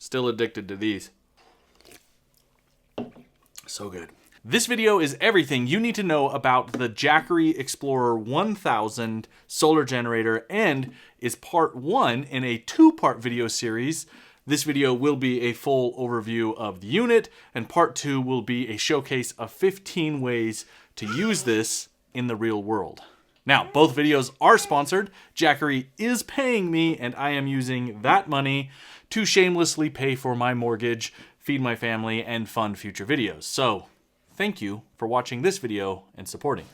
Still addicted to these. So good. This video is everything you need to know about the Jackery Explorer 1000 solar generator and is part 1 in a 2-part video series. This video will be a full overview of the unit, and part 2 will be a showcase of 15 ways to use this in the real world. Now, both videos are sponsored. Jackery is paying me, and I am using that money to shamelessly pay for my mortgage, feed my family, and fund future videos. So, thank you for watching this video and supporting.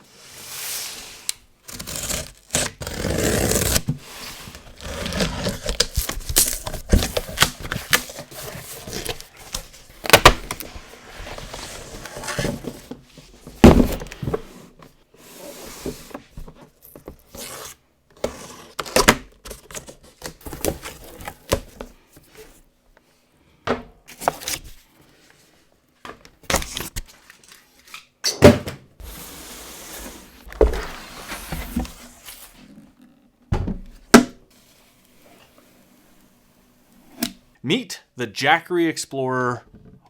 Meet the Jackery Explorer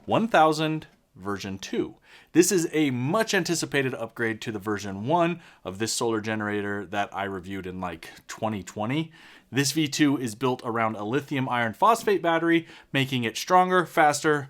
1000 version 2. This is a much anticipated upgrade to the version 1 of this solar generator that I reviewed in like 2020. This V2 is built around a lithium iron phosphate battery, making it stronger, faster,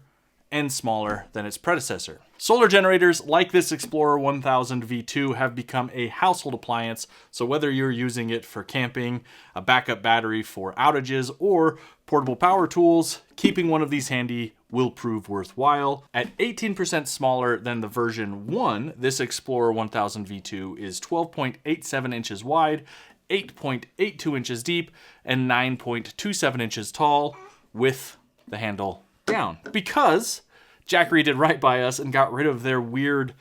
and smaller than its predecessor. Solar generators like this Explorer 1000 V2 have become a household appliance, so whether you're using it for camping, a backup battery for outages, or portable power tools, keeping one of these handy will prove worthwhile. At 18% smaller than the version 1, this Explorer 1000 V2 is 12.87 inches wide, 8.82 inches deep, and 9.27 inches tall, with the handle down. Because Jackery did right by us and got rid of their weird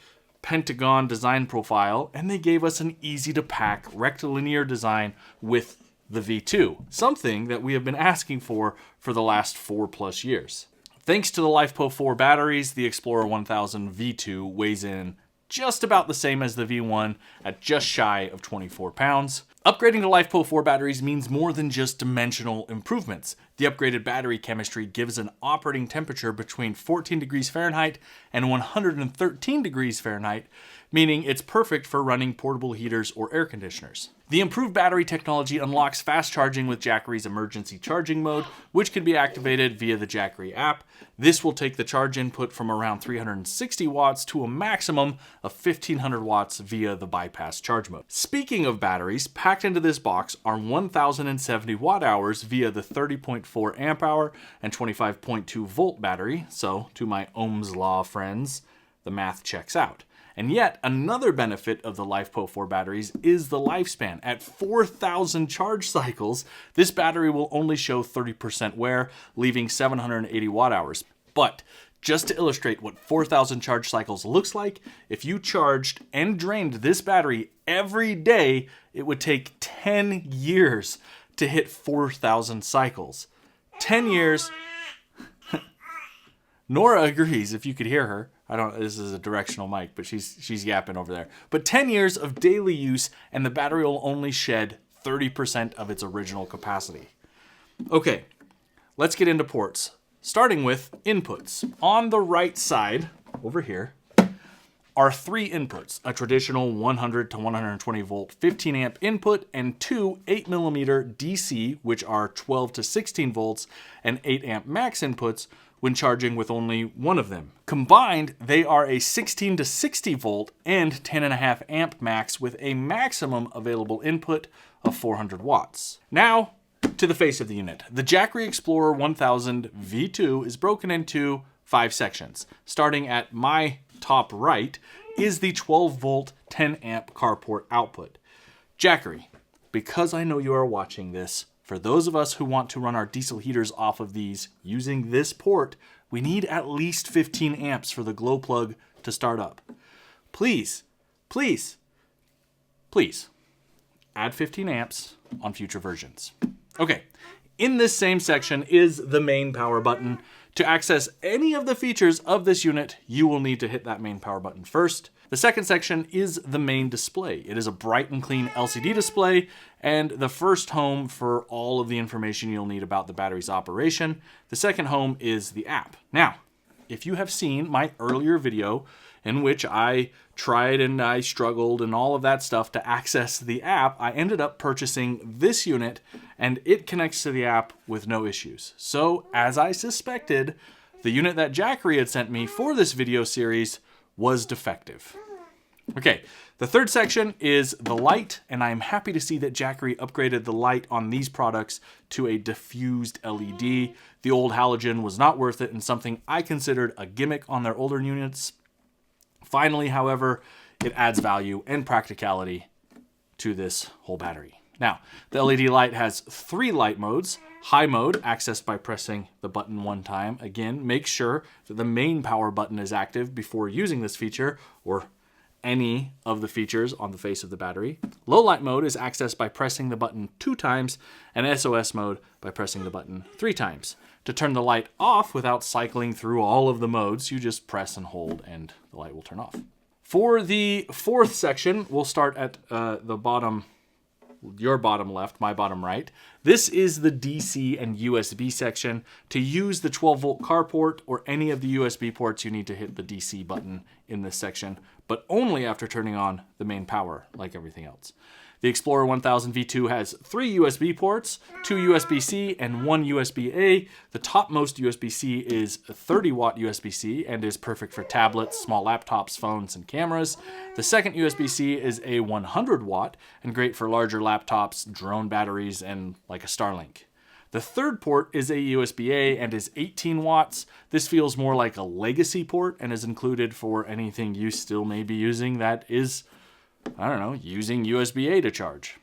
pentagon design profile, and they gave us an easy to pack rectilinear design with the V2, something that we have been asking for the last 4+ years. Thanks to the LiFePO 4 batteries, the Explorer 1000 V2 weighs in just about the same as the V1 at just shy of 24 pounds. Upgrading to LiFePO 4 batteries means more than just dimensional improvements. The upgraded battery chemistry gives an operating temperature between 14 degrees Fahrenheit and 113 degrees Fahrenheit, meaning it's perfect for running portable heaters or air conditioners. The improved battery technology unlocks fast charging with Jackery's emergency charging mode, which can be activated via the Jackery app. This will take the charge input from around 360 watts to a maximum of 1500 watts via the bypass charge mode. Speaking of batteries, packed into this box are 1070 watt hours via the 30.4 amp hour and 25.2 volt battery. So to my Ohm's law friends, the math checks out. And yet, another benefit of the LiFePO 4 batteries is the lifespan. At 4,000 charge cycles, this battery will only show 30% wear, leaving 780 watt hours. But just to illustrate what 4,000 charge cycles looks like, if you charged and drained this battery every day, it would take 10 years to hit 4,000 cycles. 10 years. Nora agrees, if you could hear her. This is a directional mic, but she's yapping over there. But 10 years of daily use, and the battery will only shed 30% of its original capacity. Okay, let's get into ports. Starting with inputs. On the right side, over here, are 3 inputs. A traditional 100 to 120 volt 15 amp input, and 2 8mm DC, which are 12 to 16 volts, and 8 amp max inputs, when charging with only one of them. Combined, they are a 16 to 60 volt and 10.5 amp max with a maximum available input of 400 watts. Now, to the face of the unit. The Jackery Explorer 1000 V2 is broken into 5 sections. Starting at my top right is the 12 volt 10 amp carport output. Jackery, because I know you are watching this, for those of us who want to run our diesel heaters off of these using this port, we need at least 15 amps for the glow plug to start up. Please, please, please add 15 amps on future versions. Okay, in this same section is the main power button. To access any of the features of this unit, you will need to hit that main power button first. The second section is the main display. It is a bright and clean LCD display and the first home for all of the information you'll need about the battery's operation. The second home is the app. Now, if you have seen my earlier video in which I tried and I struggled and all of that stuff to access the app, I ended up purchasing this unit and it connects to the app with no issues. So, as I suspected, the unit that Jackery had sent me for this video series was defective. Okay, the third section is the light, and I'm happy to see that Jackery upgraded the light on these products to a diffused LED. The old halogen was not worth it and something I considered a gimmick on their older units. Finally, however, it adds value and practicality to this whole battery. Now, the LED light has 3 light modes. High mode, accessed by pressing the button one time. Again, make sure that the main power button is active before using this feature, or any of the features on the face of the battery. Low light mode is accessed by pressing the button 2 times, and SOS mode by pressing the button 3 times. To turn the light off without cycling through all of the modes, you just press and hold and the light will turn off. For the fourth section, we'll start at the bottom, your bottom left, my bottom right. This is the DC and USB section. To use the 12-volt car port or any of the USB ports, you need to hit the DC button in this section, but only after turning on the main power, like everything else. The Explorer 1000 V2 has 3 USB ports, 2 USB-C and 1 USB-A. The topmost USB-C is a 30-watt USB-C and is perfect for tablets, small laptops, phones, and cameras. The second USB-C is a 100-watt and great for larger laptops, drone batteries, and like a Starlink. The third port is a USB-A and is 18 watts. This feels more like a legacy port and is included for anything you still may be using that is, I don't know, using USB-A to charge.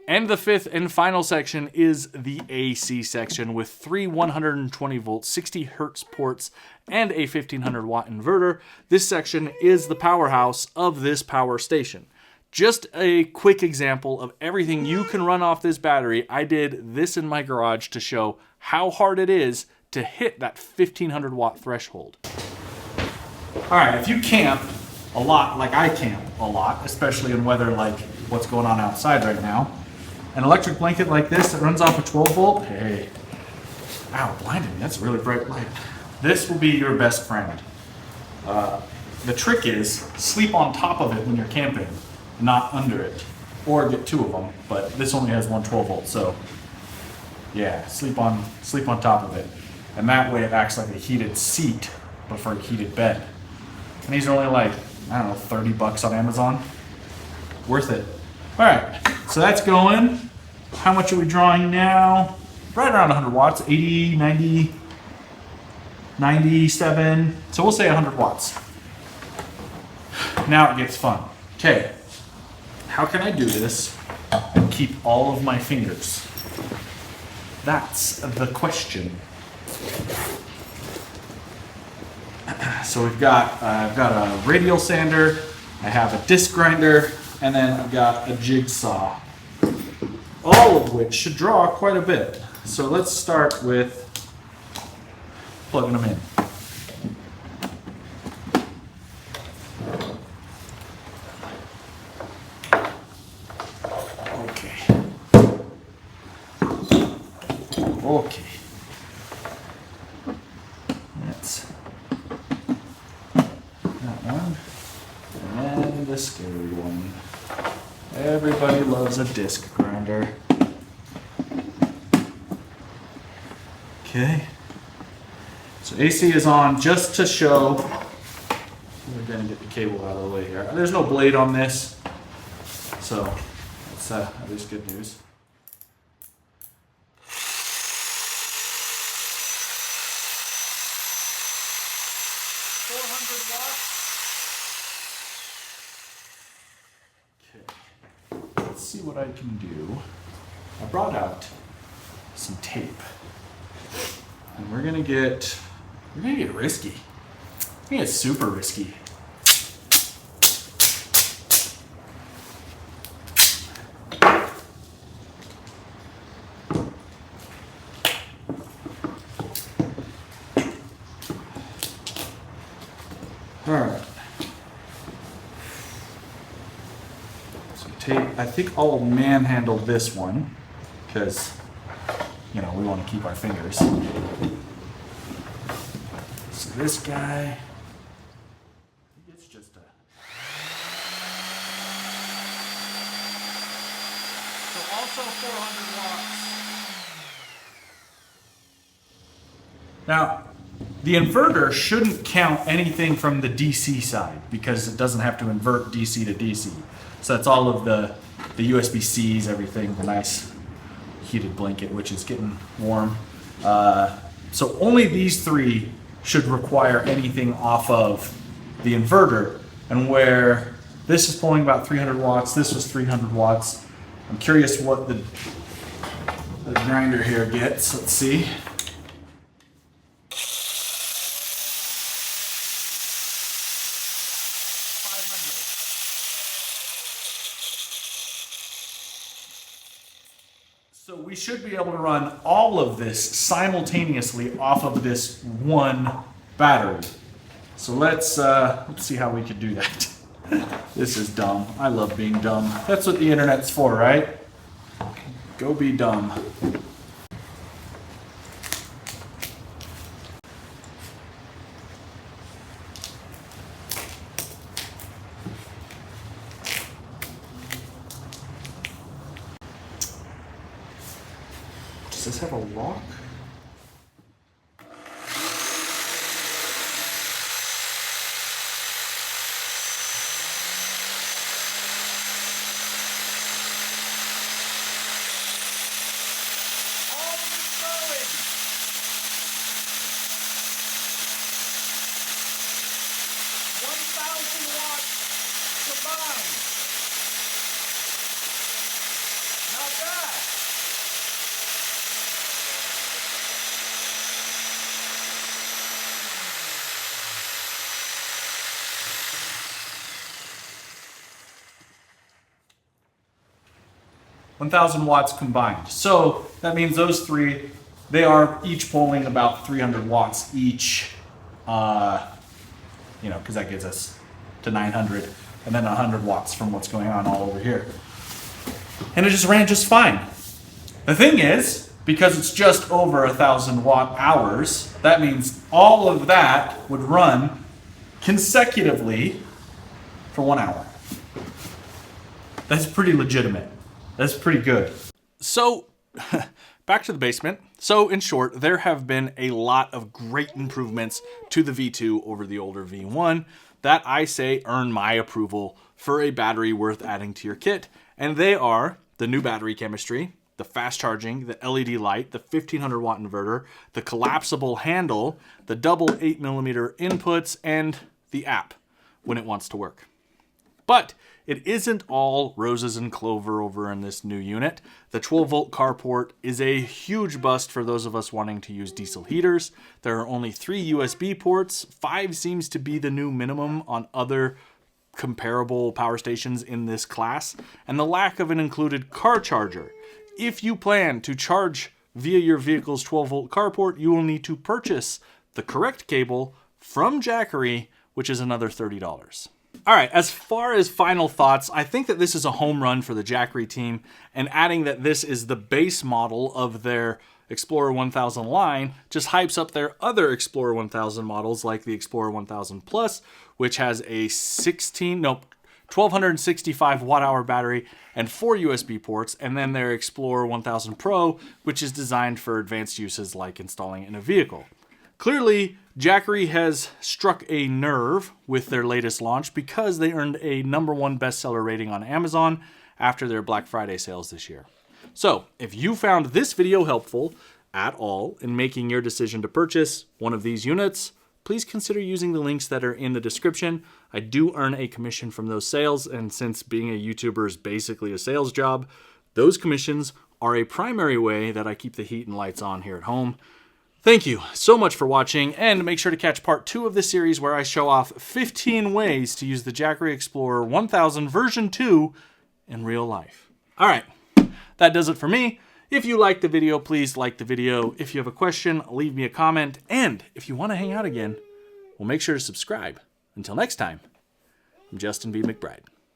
And the fifth and final section is the AC section with 3 120-volt 60 hertz ports and a 1500-watt inverter. This section is the powerhouse of this power station. Just a quick example of everything you can run off this battery. I did this in my garage to show how hard it is to hit that 1500-watt threshold. All right, if you camp a lot, like I camp a lot, especially in weather like what's going on outside right now, an electric blanket like this that runs off a 12-volt, hey, ow, blinded me, that's a really bright light. This will be your best friend. The trick is sleep on top of it when you're camping, not under it, or get 2 of them, but this only has one 12-volt, so yeah, sleep on top of it. And that way it acts like a heated seat, but for a heated bed. And these are only like, I don't know, 30 bucks on Amazon. Worth it. All right, so that's going. How much are we drawing now? Right around 100 watts, 80, 90, 97. So we'll say 100 watts. Now it gets fun. Okay, how can I do this and keep all of my fingers? That's the question. So I've got a radial sander, I have a disc grinder, and then I've got a jigsaw. All of which should draw quite a bit. So let's start with plugging them in. Okay. That's that one. And the scary one. Everybody loves a disc grinder. Okay. So AC is on just to show. We're going to get the cable out of the way here. There's no blade on this, so that's at least good news. Let's see what I can do. I brought out some tape, and we're gonna get risky. We're gonna get super risky. All right. I think I'll manhandle this one because, you know, we want to keep our fingers. So this guy, it's just a... So also 400 watts. Now, the inverter shouldn't count anything from the DC side because it doesn't have to invert DC to DC. So that's all of the USB-Cs, everything, the nice heated blanket, which is getting warm. So only these three should require anything off of the inverter. And where this is pulling about 300 watts, this was 300 watts. I'm curious what the grinder here gets. Let's see. So we should be able to run all of this simultaneously off of this one battery. So let's see how we could do that. This is dumb. I love being dumb. That's what the internet's for, right? Go be dumb. Does this have a lock? $1,000 watts combined. So that means those three, they are each pulling about 300 watts each, you know, because that gets us to 900 and then 100 watts from what's going on all over here. And it just ran just fine. The thing is, because it's just over 1,000 watt hours, that means all of that would run consecutively for 1 hour. That's pretty legitimate. That's pretty good. So, back to the basement. So, in short, there have been a lot of great improvements to the V2 over the older V1 that I say earn my approval for a battery worth adding to your kit. And they are the new battery chemistry, the fast charging, the LED light, the 1500 watt inverter, the collapsible handle, the double 8mm inputs, and the app when it wants to work. But it isn't all roses and clover over in this new unit. The 12-volt carport is a huge bust for those of us wanting to use diesel heaters. There are only 3 USB ports. 5 seems to be the new minimum on other comparable power stations in this class. And the lack of an included car charger. If you plan to charge via your vehicle's 12-volt carport, you will need to purchase the correct cable from Jackery, which is another $30. All right, as far as final thoughts, I think that this is a home run for the Jackery team, and adding that this is the base model of their Explorer 1000 line just hypes up their other Explorer 1000 models like the Explorer 1000 Plus, which has a 1265 watt-hour battery and 4 USB ports, and then their Explorer 1000 Pro, which is designed for advanced uses like installing in a vehicle. Clearly, Jackery has struck a nerve with their latest launch because they earned a #1 bestseller rating on Amazon after their Black Friday sales this year. So, if you found this video helpful at all in making your decision to purchase one of these units, please consider using the links that are in the description. I do earn a commission from those sales, and since being a YouTuber is basically a sales job, those commissions are a primary way that I keep the heat and lights on here at home. Thank you so much for watching, and make sure to catch part 2 of this series where I show off 15 ways to use the Jackery Explorer 1000 version 2 in real life. All right, that does it for me. If you liked the video, please like the video. If you have a question, leave me a comment. And if you want to hang out again, well, make sure to subscribe. Until next time, I'm Justin B. McBride.